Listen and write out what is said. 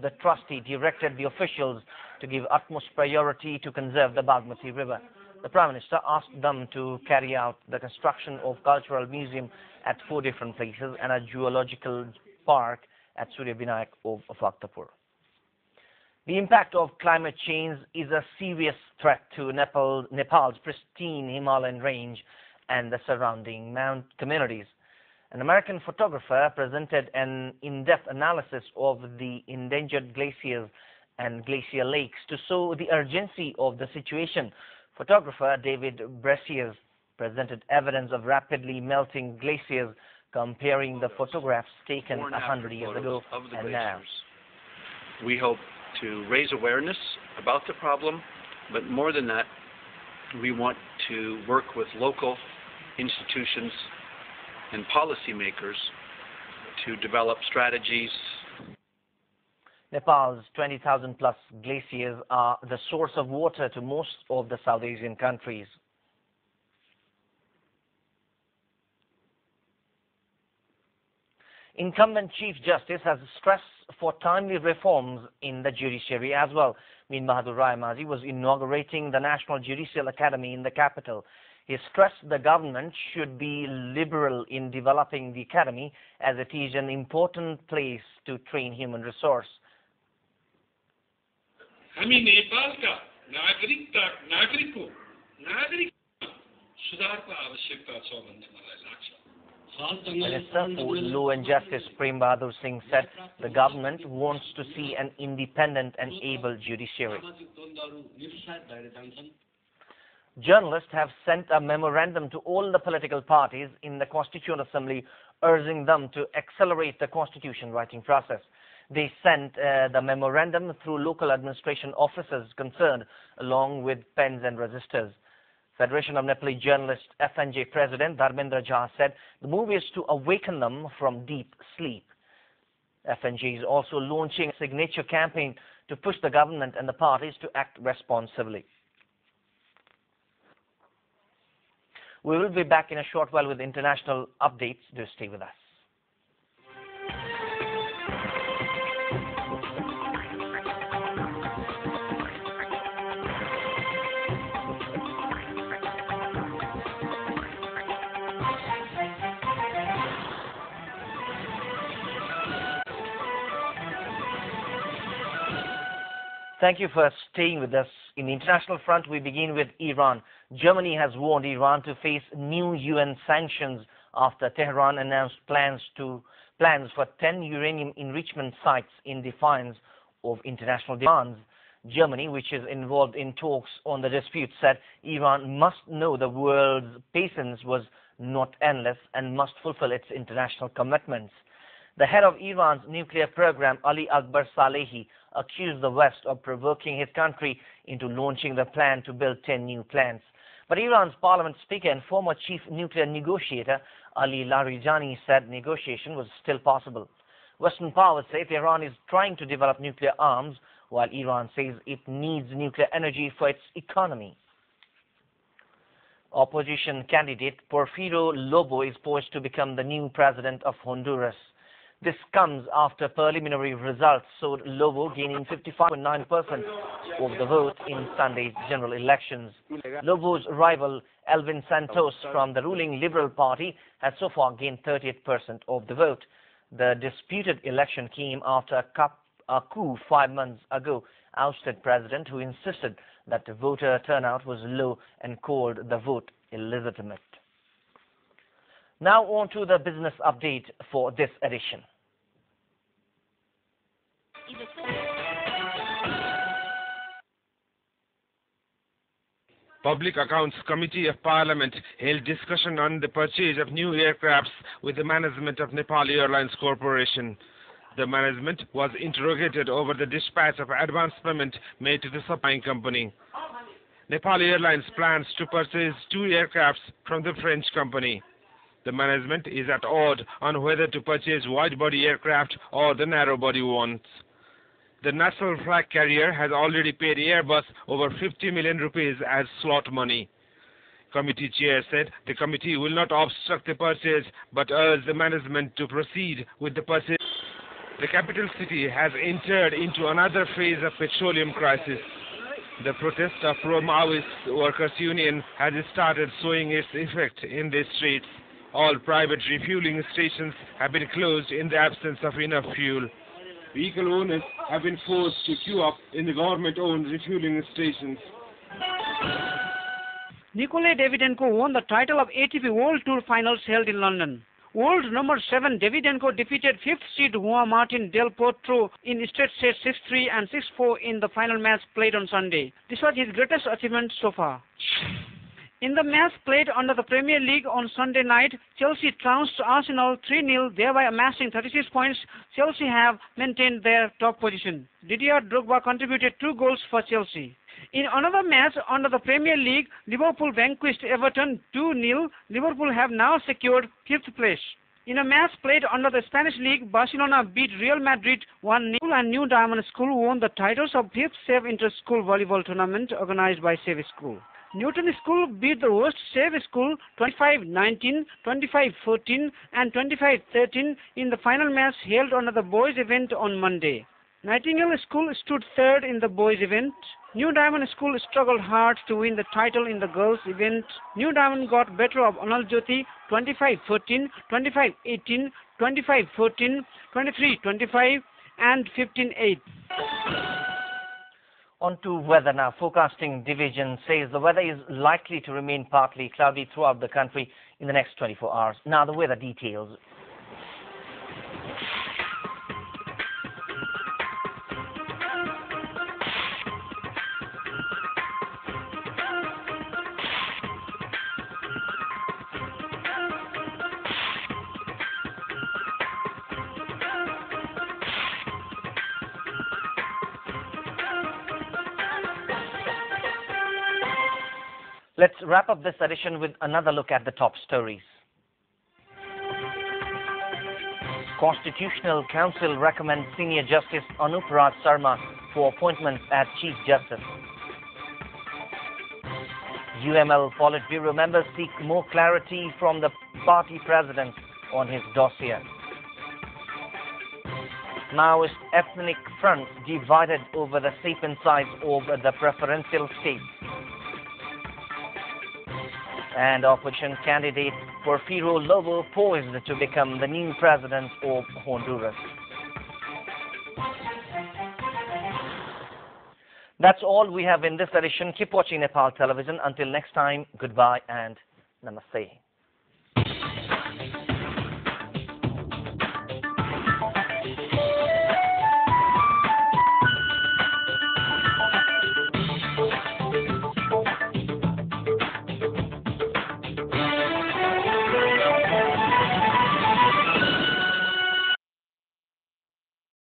the trustee directed the officials to give utmost priority to conserve the Bagmati River. The Prime Minister asked them to carry out the construction of cultural museum at 4 different places and a zoological park at Surya Vinayak of Bhaktapur. The impact of climate change is a serious threat to Nepal's pristine Himalayan range and the surrounding mountain communities. An American photographer presented an in-depth analysis of the endangered glaciers and glacier lakes to show the urgency of the situation. Photographer David Bressiers presented evidence of rapidly melting glaciers, comparing the photographs taken 100 years ago and now. We hope to raise awareness about the problem, but more than that, we want to work with local institutions and policymakers to develop strategies. Nepal's 20,000 plus glaciers are the source of water to most of the South Asian countries. Incumbent Chief Justice has stressed for timely reforms in the judiciary as well. Min Bahadur Rai Mazi was inaugurating the National Judicial Academy in the capital. He stressed the government should be liberal in developing the academy as it is an important place to train human resource. हामी नेपालका नागरिकको सुधारको आवश्यकता छ भन्ने मलाई लाग्छ. Minister for Law and Justice Prem Bahadur Singh said the government wants to see an independent and able judiciary. Journalists have sent a memorandum to all the political parties in the Constituent Assembly urging them to accelerate the constitution writing process. They sent the memorandum through local administration officers concerned along with pens and registers. Federation of Nepali Journalists FNJ President Dharmendra Jha said the move is to awaken them from deep sleep. FNJ is also launching a signature campaign to push the government and the parties to act responsibly. We will be back in a short while with international updates. Do stay with us. Thank you for staying with us. In the international front, we begin with Iran. Germany has warned Iran to face new UN sanctions after Tehran announced plans for 10 uranium enrichment sites in defiance of international demands. Germany, which is involved in talks on the dispute, said Iran must know the world's patience was not endless and must fulfill its international commitments. The head of Iran's nuclear program, Ali Akbar Salehi, accused the West of provoking his country into launching the plan to build 10 new plants. But Iran's parliament speaker and former chief nuclear negotiator, Ali Larijani, said negotiation was still possible. Western powers say Tehran is trying to develop nuclear arms, while Iran says it needs nuclear energy for its economy. Opposition candidate Porfirio Lobo is poised to become the new president of Honduras. This comes after preliminary results showed Lobo gaining 55.9% of the vote in Sunday's general elections. Lobo's rival, Elvin Santos from the ruling Liberal Party, has so far gained 38% of the vote. The disputed election came after a coup 5 months ago ousted president who insisted that the voter turnout was low and called the vote illegitimate. Now on to the business update for this edition. Public Accounts Committee of Parliament held discussion on the purchase of new aircrafts with the management of Nepal Airlines Corporation. The management was interrogated over the dispatch of advance payment made to the supplying company. Nepal Airlines plans to purchase 2 aircrafts from the French company. The management is at odds on whether to purchase wide-body aircraft or the narrow-body ones. The national flag carrier has already paid Airbus over 50 million rupees as slot money. Committee chair said the committee will not obstruct the purchase but urged the management to proceed with the purchase. the capital city has entered into another phase of petroleum crisis. The protest of pro-Maoist workers' union has started showing its effect in the streets. All private refueling stations have been closed in the absence of enough fuel. Vehicle owners have been forced to queue up in the government-owned refueling stations. Nikolai Davydenko won the title of ATP World Tour Finals held in London. World number 7 Davydenko defeated 5th seed Juan Martin Del Potro in straight sets 6-3 and 6-4 in the final match played on Sunday. This was his greatest achievement so far. In the match played under the Premier League on Sunday night, Chelsea trounced Arsenal 3-0, thereby amassing 36 points. Chelsea have maintained their top position. Didier Drogba contributed 2 goals for Chelsea. In another match under the Premier League, Liverpool vanquished Everton 2-0. Liverpool have now secured 5th place. In a match played under the Spanish League, Barcelona beat Real Madrid 1-0 and New Diamond School won the titles of 5th Save Inter-School Volleyball Tournament organized by Save School. Newton School beat the West Save School 25-19, 25-14 and 25-13 in the final match held under the boys event on Monday. Nightingale School stood 3rd in the boys event. New Diamond School struggled hard to win the title in the girls event. New Diamond got better of Anal Jyoti 25-14, 25-18, 25-14, 23-25 and 15-8. On to weather now. Forecasting division says the weather is likely to remain partly cloudy throughout the country in the next 24 hours. Now the weather details. Let's wrap up this edition with another look at the top stories. Constitutional Council recommends Senior Justice Anup Raj Sarma for appointment as Chief Justice. UML Politburo members seek more clarity from the party president on his dossier. Maoist ethnic fronts divided over the safe insights of the preferential states. And opposition candidate Porfirio Lobo poised to become the new president of Honduras. That's all we have in this edition. Keep watching Nepal Television. Until next time, goodbye and namaste.